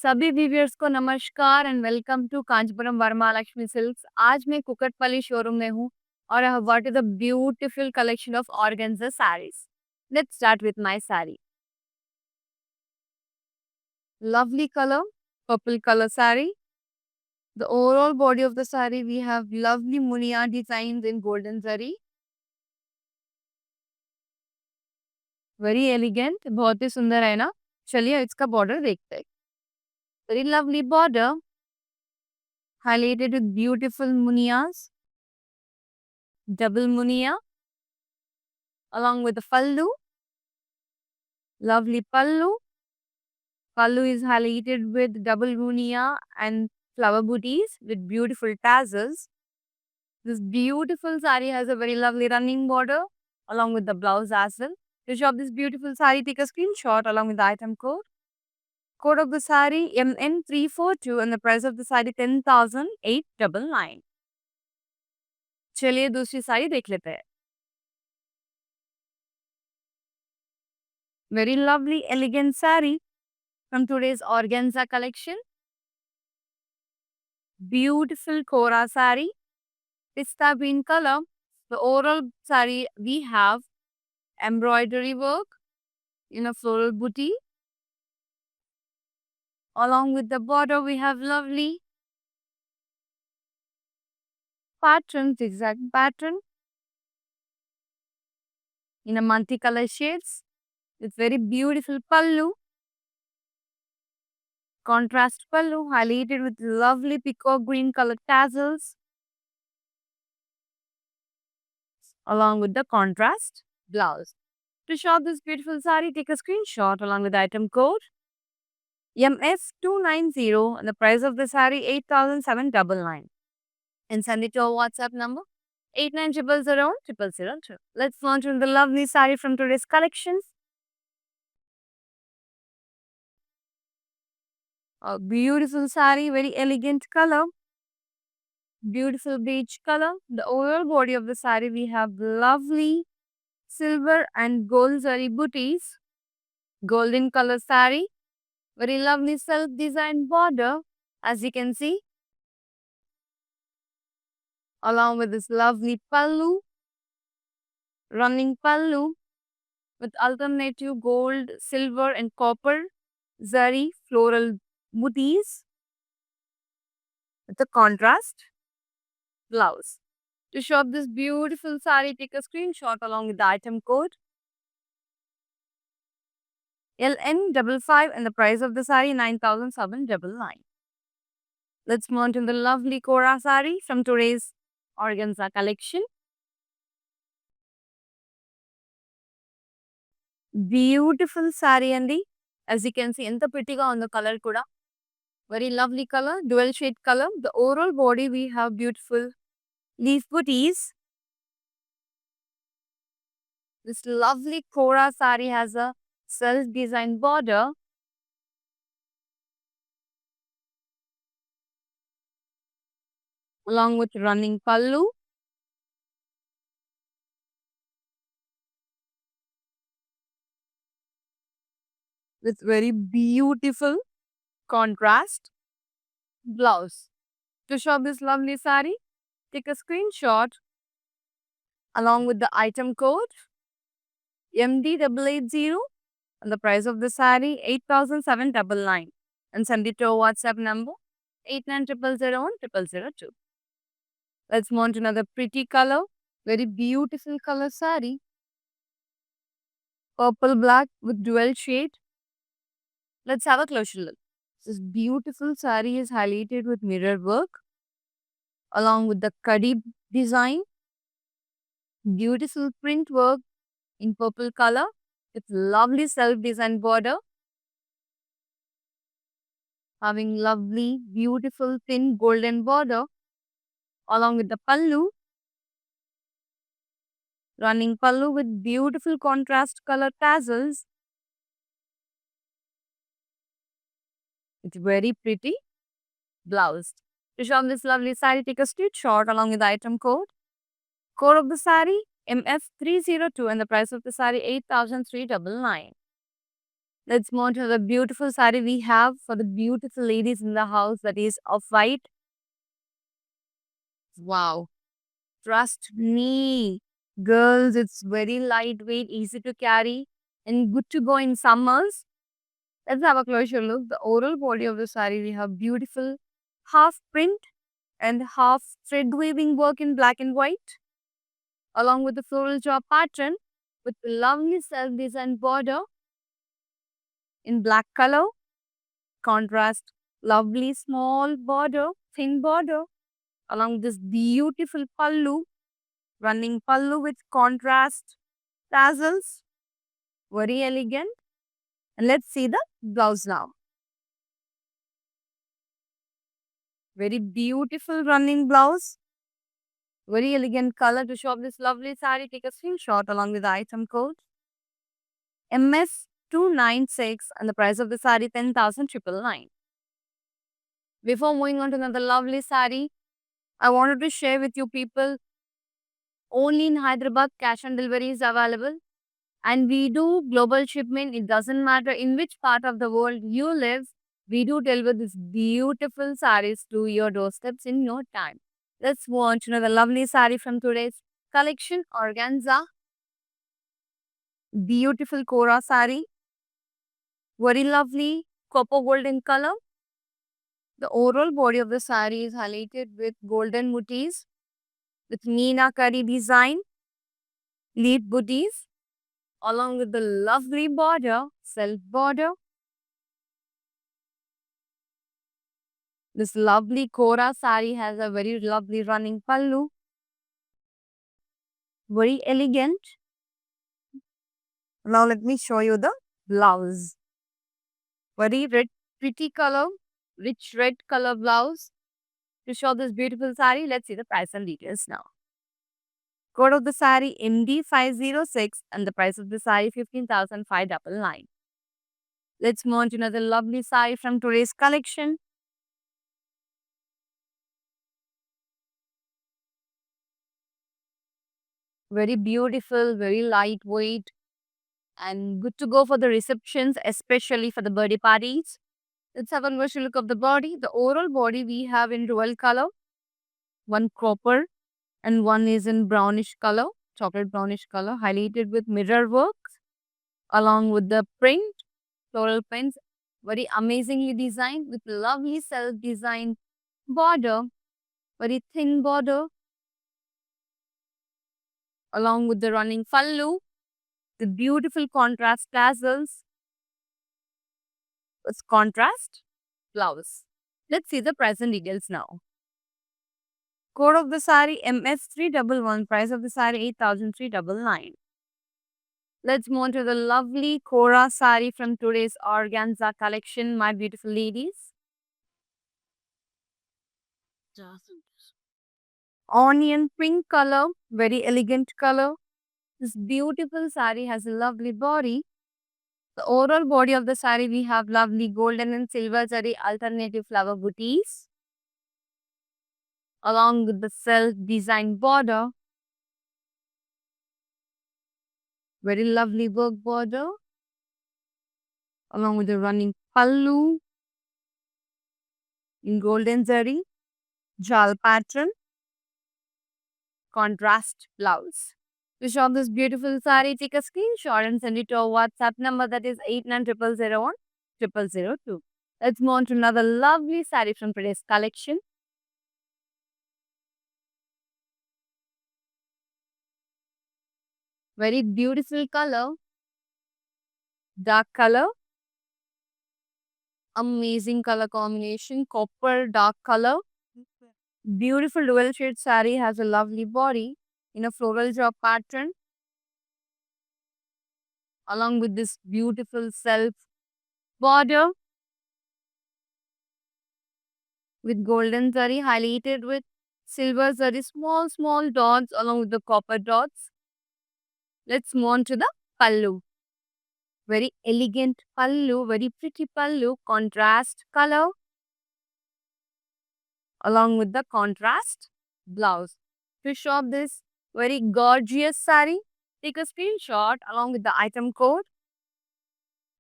सभी व्यूअर्स को नमस्कार and welcome to Kanchipuram Varamahalakshmi Silks. आज मैं कुकटपल्ली शोरूम में हूँ और I have what is a beautiful collection of organza sarees. Let's start with my saree. Lovely color, purple color saree. The overall body of the saree we have lovely munia designs in golden zari. Very elegant, बहुत ही सुंदर है ना। चलिए इसका border देखते हैं। Very lovely border highlighted with beautiful munias, double munia along with the pallu. Lovely pallu. Pallu is highlighted with double munia and flower booties with beautiful tassels. This beautiful sari has a very lovely running border along with the blouse as well. To shop this beautiful sari, take a screenshot along with the item code. Code of the sari MN342 and the price of the sari 10,899. चलिए दूसरी साड़ी देख लेते हैं। Very lovely elegant saree from today's organza collection. Beautiful Kora saree, pista green color. The overall saree we have embroidery work in a floral booty. Along with the border, we have lovely pattern, zigzag pattern in a multicolor shades. It's very beautiful pallu. Contrast pallu highlighted with lovely peacock green color tassels. Along with the contrast blouse. To shop this beautiful saree, take a screenshot along with the item code MF290 and the price of the saree 8,799. And send it to our WhatsApp number 89000002. Let's launch on the lovely saree from today's collections. A beautiful saree, very elegant color. Beautiful beige color. The overall body of the saree we have lovely silver and gold zari booties. Golden color saree. Very lovely self-designed border, as you can see. Along with this lovely pallu, running pallu with alternative gold, silver and copper zari floral booties with a contrast blouse. To shop this beautiful saree, take a screenshot along with the item code LN55 and the price of the saree 9,799. Let's move on to the lovely Kora saree from today's organza collection. Beautiful saree andi. As you can see, enta pretty ga undo color kuda. Very lovely color, dual shade color. The overall body we have beautiful leaf booties. This lovely Kora saree has a self-designed border. Along with running pallu. With very beautiful contrast blouse. To shop this lovely saree, take a screenshot along with the item code MD880 and the price of the saree 8,799 and send it to our WhatsApp number 8900010002. Let's move on to another pretty color, very beautiful color saree. Purple black with dual shade. Let's have a closer look. This beautiful saree is highlighted with mirror work along with the kadi design. Beautiful print work in purple color with lovely self-designed border. Having lovely, beautiful thin golden border along with the pallu. Running pallu with beautiful contrast color tassels. It's very pretty blouse. To shop this lovely saree, take a screenshot along with the item code. Code of the saree MF302 and the price of the saree 8,399. Let's move on to the beautiful sari we have for the beautiful ladies in the house, that is of white. Wow. Trust me, girls, it's very lightweight, easy to carry, and good to go in summers. Let's have a closer look. The overall body of the sari, we have beautiful half print and half thread weaving work in black and white, along with the floral job pattern with lovely self-designed border in black color. Contrast, lovely small border, thin border, along with this beautiful pallu, running pallu with contrast tassels, very elegant. And let's see the blouse now. Very beautiful running blouse, very elegant color. To shop this lovely sari, take a screenshot along with the item code MS296 and the price of the sari 10,999. Before moving on to another lovely sari, I wanted to share with you people, only in Hyderabad cash on delivery is available, and we do global shipment. It doesn't matter in which part of the world you live, we do deliver these beautiful saris to your doorsteps in no time. Let's move on to another lovely sari from today's collection, organza. Beautiful Kora sari, very lovely copper golden color. The overall body of the sari is highlighted with golden motifs with Meena Kari design, leaf booties, along with the lovely border, self border. This lovely Kora sari has a very lovely running pallu, very elegant. Now let me show you the blouse. Very red, pretty color, rich red color blouse. To show this beautiful sari, let's see the price and details now. Code of the sari MD506 and the price of the sari 15,599. Let's move on to another lovely sari from today's collection. Very beautiful, very lightweight, and good to go for the receptions, especially for the birthday parties. Let's have a closer look of the body. The overall body we have in royal color, one copper and one is in brownish color, chocolate brownish color, highlighted with mirror work along with the print, floral prints, very amazingly designed with lovely self-designed border, very thin border, along with the running fallu, the beautiful contrast tassels with contrast blouse. Let's see the price and details now. Code of the sari MS311, price of the sari 8,399. Let's move on to the lovely Kora sari from today's organza collection, my beautiful ladies. Onion pink color, very elegant color. This beautiful sari has a lovely body. The overall body of the sari, we have lovely golden and silver zari alternative flower booties, along with the self-designed border. Very lovely work border, along with the running pallu in golden zari, jal pattern, contrast blouse. To shop this beautiful sari, take a screenshot and send it to our WhatsApp number, that is 8900010002. Let's move on to another lovely sari from today's collection. Very beautiful color, dark color, amazing color combination, copper dark color. Beautiful dual shade sari has a lovely body in a floral job pattern, along with this beautiful self border with golden zari highlighted with silver zari, small dots along with the copper dots. Let's move on to the pallu. Very elegant pallu, very pretty pallu, contrast color along with the contrast blouse. To shop this very gorgeous sari, take a screenshot along with the item code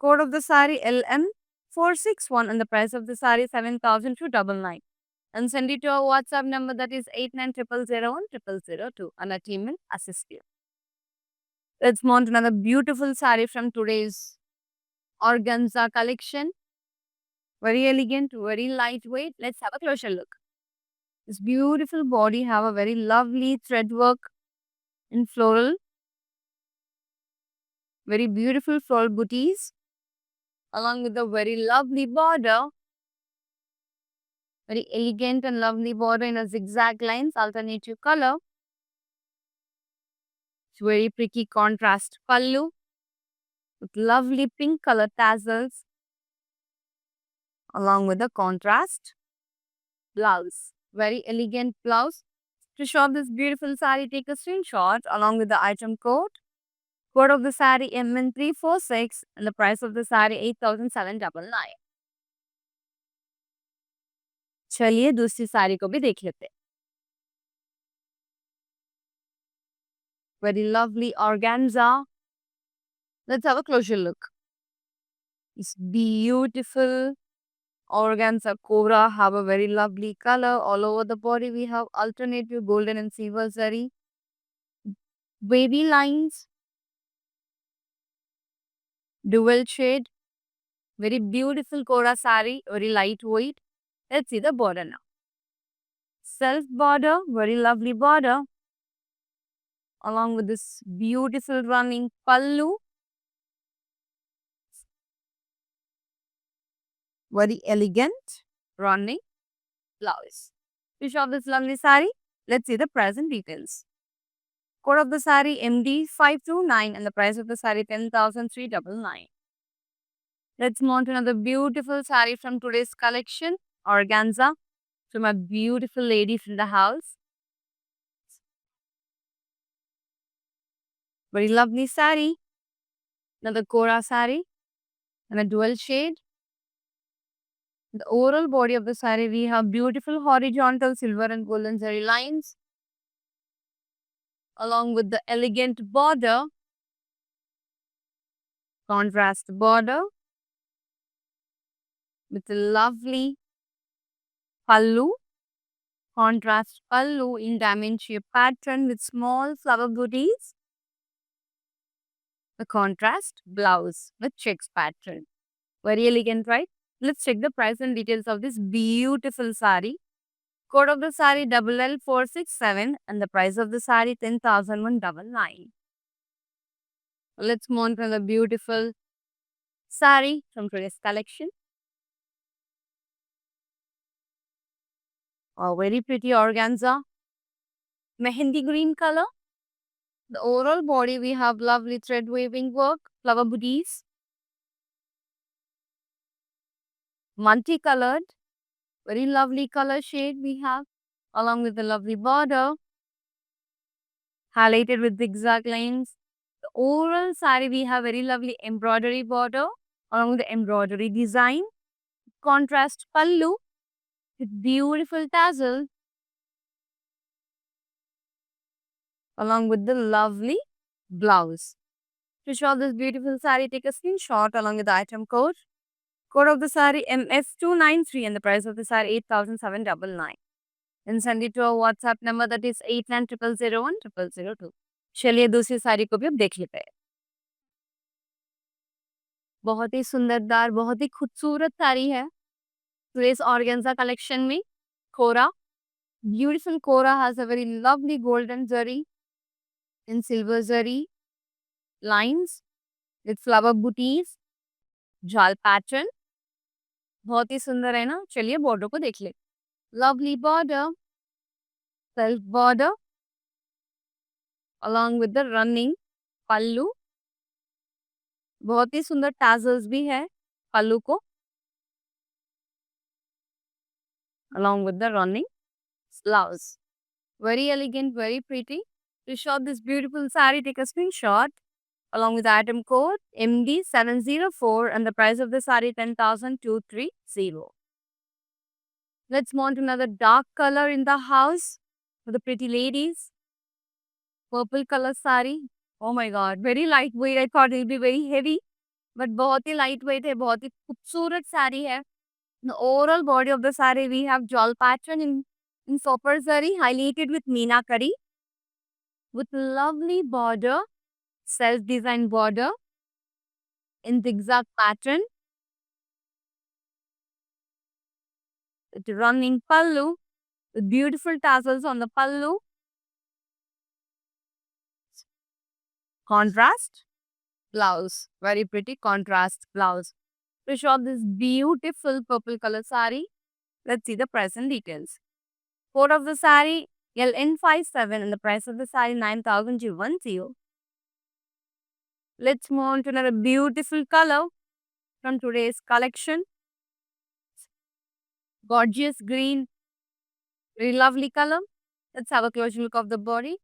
Code of the sari LM461 and the price of the sari 7,299. And send it to our WhatsApp number that is 8900010002 and our team will assist you. Let's mount another beautiful sari from today's organza collection. Very elegant, very lightweight. Let's have a closer look. This beautiful body have a very lovely thread work in floral. Very beautiful floral booties along with a very lovely border. Very elegant and lovely border in a zigzag lines, alternative color. It's very pretty contrast pallu with lovely pink color tassels along with the contrast blouse. Very elegant blouse. To shop this beautiful sari, take a screenshot along with the item code. Code of the sari MN346 and the price of the sari 8,799. चलिए दूसरी साड़ी को भी देख लेते हैं. Very lovely organza. Let's have a closer look. It's beautiful organza cobra have a very lovely color. All over the body we have alternative golden and silver zari. Wavy lines. Dual shade. Very beautiful cobra sari. Very lightweight. Let's see the border now. Self border. Very lovely border. Along with this beautiful running pallu. Very elegant running blouse. To shop this lovely sari, let's see the price and details. Code of the sari MD529 and the price of the sari 10,399. Let's mount another beautiful sari from today's collection, organza, to my beautiful lady from the house. Very lovely sari. Another Kora sari and a dual shade. The overall body of the sari, we have beautiful horizontal silver and golden zari lines along with the elegant border, contrast border with a lovely pallu, contrast pallu in diamond shape pattern with small flower booties. The contrast blouse with checks pattern. Very elegant, right? Let's check the price and details of this beautiful sari. Code of the sari LL467 and the price of the sari 10,199. Let's mount on the beautiful sari from today's collection. A very pretty organza. Mehendi green color. The overall body we have lovely thread weaving work, flower booties. Multicolored. Very lovely color shade we have along with the lovely border. Highlighted with zigzag lines. The overall sari we have very lovely embroidery border along with the embroidery design. Contrast pallu with beautiful tassel along with the lovely blouse. To shop this beautiful sari, take a screenshot along with the item code. Code of the sari MF293 and the price of the sari 8,799. And send it to our WhatsApp number that is 8900010002. चलिए दूसरी साड़ी को भी अब देख लेते हैं. बहुत ही सुंदरदार, बहुत ही खूबसूरत साड़ी है. Today's organza collection में Kora. Beautiful Kora has a very lovely golden zari in silver zari lines with flower booties, जाल pattern. बहुत ही सुंदर है ना. चलिए बॉर्डर को देख ले. Lovely border, self border along with the running pallu. बहुत ही सुंदर tassels भी है पल्लू को along with the running blouse. Very elegant, very pretty. To shop this beautiful sari, take a screenshot along with the item code MD704 and the price of the sari 10,230. Let's mount another dark color in the house for the pretty ladies. Purple color sari. Oh my god, very lightweight. I thought it would be very heavy. But बहुत ही light weight है, बहुत ही खूबसूरत साड़ी है। The overall body of the saree we have jewel pattern in copper zari highlighted with meenakari with lovely border, self-designed border in zigzag pattern. It's running pallu with beautiful tassels on the pallu. Contrast blouse, very pretty contrast blouse. To show this beautiful purple color saree, let's see the price and details. Code of the saree LN57 and the price of the saree 9,210. Let's move on to another beautiful color from today's collection. Gorgeous green, very lovely color. Let's have a closer look of the body.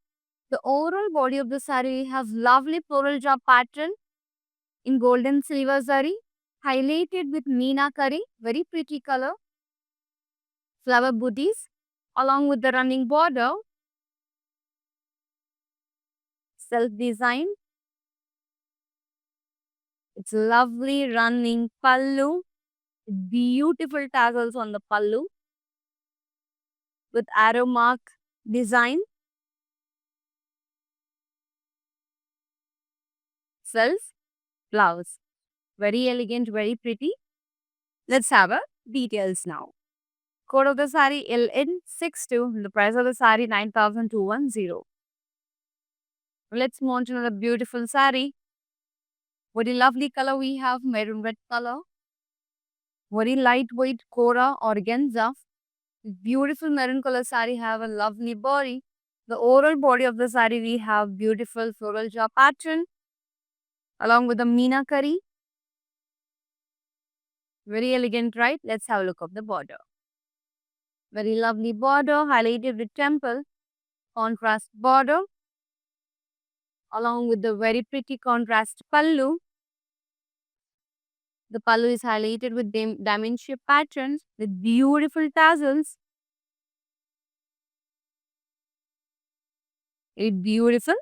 The overall body of the saree has lovely floral drop pattern in golden silver zari, highlighted with meena curry, very pretty color, flower booties, along with the running border, self-designed. It's lovely running pallu, beautiful tassels on the pallu with arrow mark design. Self blouse. Very elegant, very pretty. Let's have a details now. Code of the sari LN62. The price of the sari 9,210. Let's move on to another beautiful sari. Very lovely color we have, maroon red color. Very lightweight Kora organza. Beautiful maroon color sari have a lovely body. The overall body of the sari we have beautiful floral jaw pattern along with the meena curry. Very elegant, right? Let's have a look of the border. Very lovely border highlighted with temple contrast border along with the very pretty contrast pallu. The pallu is highlighted with diamond shape patterns with beautiful tassels. A beautiful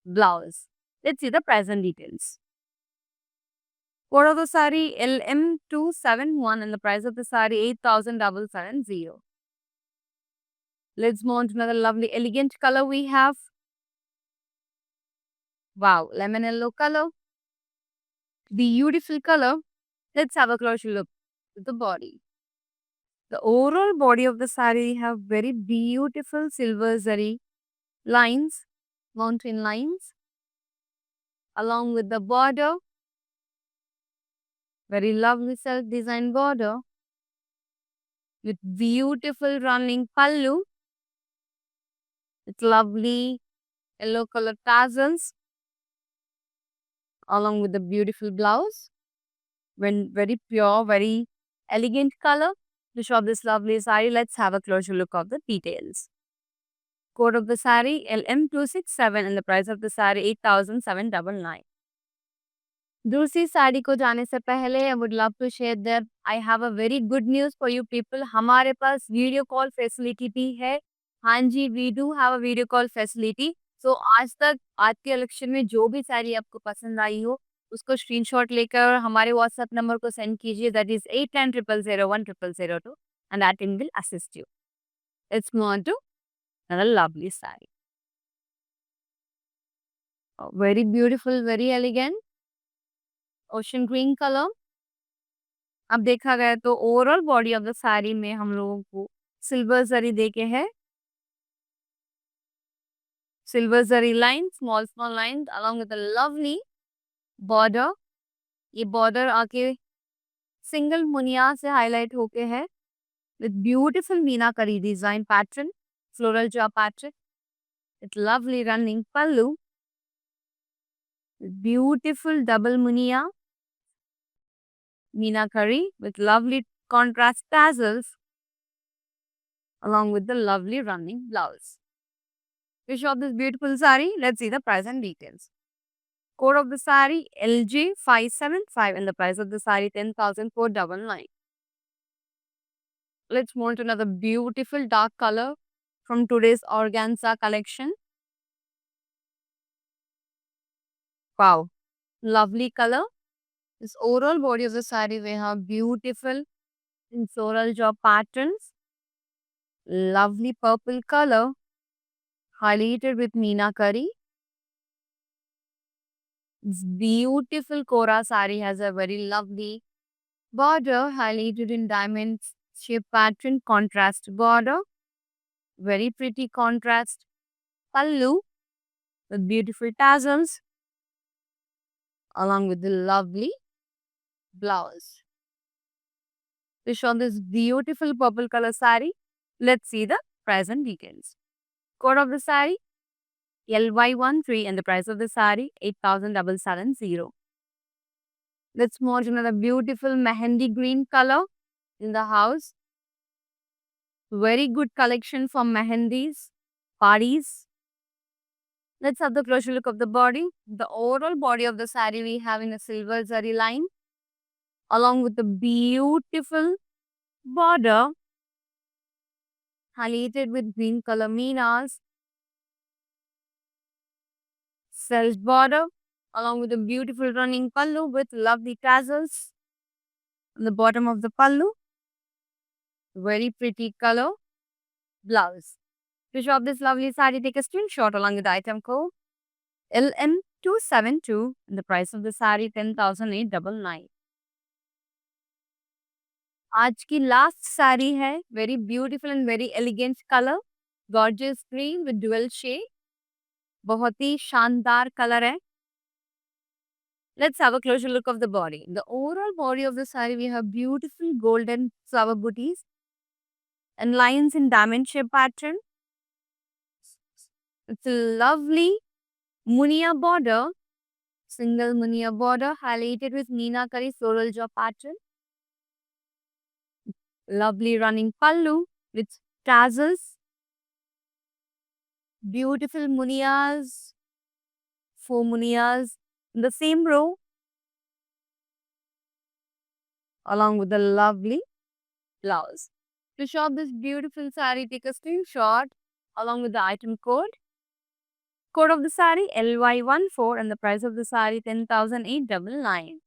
blouse. Let's see the present details. Code of the sari LM271 and the price of the sari 8,770. Let's move on to another lovely elegant color we have. Wow, lemon yellow color. Beautiful color. Let's have a closer look at the body. The overall body of the sari have very beautiful silver zari lines, mountain lines, along with the border. Very lovely self-designed border with beautiful running pallu. With lovely yellow color tassels along with the beautiful blouse. When very pure, very elegant color to show this lovely sari. Let's have a closer look of the details. Code of the sari LM267 and the price of the sari 8,799. दूसरी साड़ी को जाने से पहले I would love to share that I have a very good news for you people. हमारे पास video call facility भी है. हाँ जी, we do have a video call facility. So आज तक आज के कलेक्शन में जो भी साड़ी आपको पसंद आई हो उसको स्क्रीनशॉट लेकर हमारे व्हाट्सएप नंबर को सेंड कीजिए. That is 8900010002 and that team will assist you. Let's move on to another lovely saree. Very beautiful, very elegant. Ocean green colour. अब देखा गया तो overall body of the sari में हम लोगों को सिल्वर जरी देके है. Silver zari line, small small line along with lovely border. ये बॉर्डर आके सिंगल मुनिया से हाईलाइट होके है with beautiful meenakari design pattern, floral jaw pattern. It's lovely running pallu, beautiful double Muniya meenakari with lovely contrast tassels along with the lovely running blouse. To shop this beautiful sari, let's see the price and details. Code of the sari LG575 and the price of the sari 10,499. Let's move on to another beautiful dark color from today's organza collection. Wow, lovely color This overall body of the saree, we have beautiful in floral job patterns, lovely purple color, highlighted with meenakari. This beautiful Kora saree has a very lovely border, highlighted in diamonds shape pattern, contrast border, very pretty contrast pallu with beautiful tassels, along with the lovely blouse. To show this beautiful purple color saree, let's see the price and details. Code of the saree LY13 and the price of the saree 8,770. Let's move on to another beautiful mehendi green color in the house. Very good collection from mehendis, parties. Let's have the closer look of the body. The overall body of the saree we have in a silver zari line, along with the beautiful border highlighted with green color meenas, self border, along with a beautiful running pallu with lovely tassels on the bottom of the pallu. Very pretty color blouse. To shop this lovely saree, take a screenshot along with the item code LM272 and the price of the saree 10,899. आज की last sari है very beautiful and very elegant colour gorgeous green with dual shade बहुत ही शानदार colour है. Let's have a closer look of the body. The overall body of the saree we have beautiful golden flower booties and lines in diamond shape pattern. It's a lovely munia border, single munia border highlighted with meenakari floral jaw pattern. Lovely running pallu with tassels. Beautiful munias, 4 munias in the same row, along with the lovely blouse. To shop this beautiful saree, take a screenshot along with the item code. Code of the saree LY14 and the price of the saree 10,899.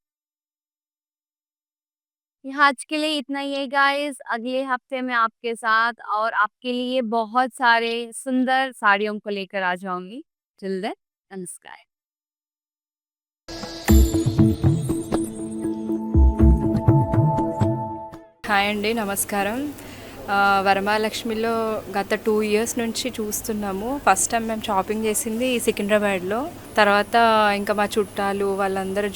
आज के लिए इतना ही है guys. अगले हफ्ते में आपके साथ और आपके लिए बहुत सारे सुंदर साड़ियों को लेकर आ जाऊंगी. टिल देन नमस्कार. హాయ్ అండి, నమస్కారం. వరమహాలక్ష్మిలో గత 2 years నుంచి చూస్తున్నాము. ఫస్ట్ టైం మేము షాపింగ్ చేసింది సికింద్రాబాద్లో. తర్వాత ఇంకా మా చుట్టాలు వాళ్ళందరూ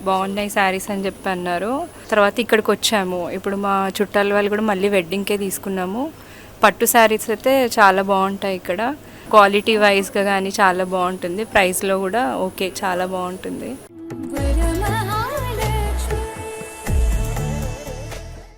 బాగున్నాయి శారీస్ అని చెప్పి అన్నారు. తర్వాత ఇక్కడికి వచ్చాము. ఇప్పుడు మా చుట్టాల వాళ్ళు కూడా మళ్ళీ వెడ్డింగ్కే తీసుకున్నాము. పట్టు శారీస్ అయితే చాలా బాగుంటాయి ఇక్కడ. క్వాలిటీ వైజ్గా కానీ చాలా బాగుంటుంది. ప్రైస్లో కూడా ఓకే, చాలా బాగుంటుంది.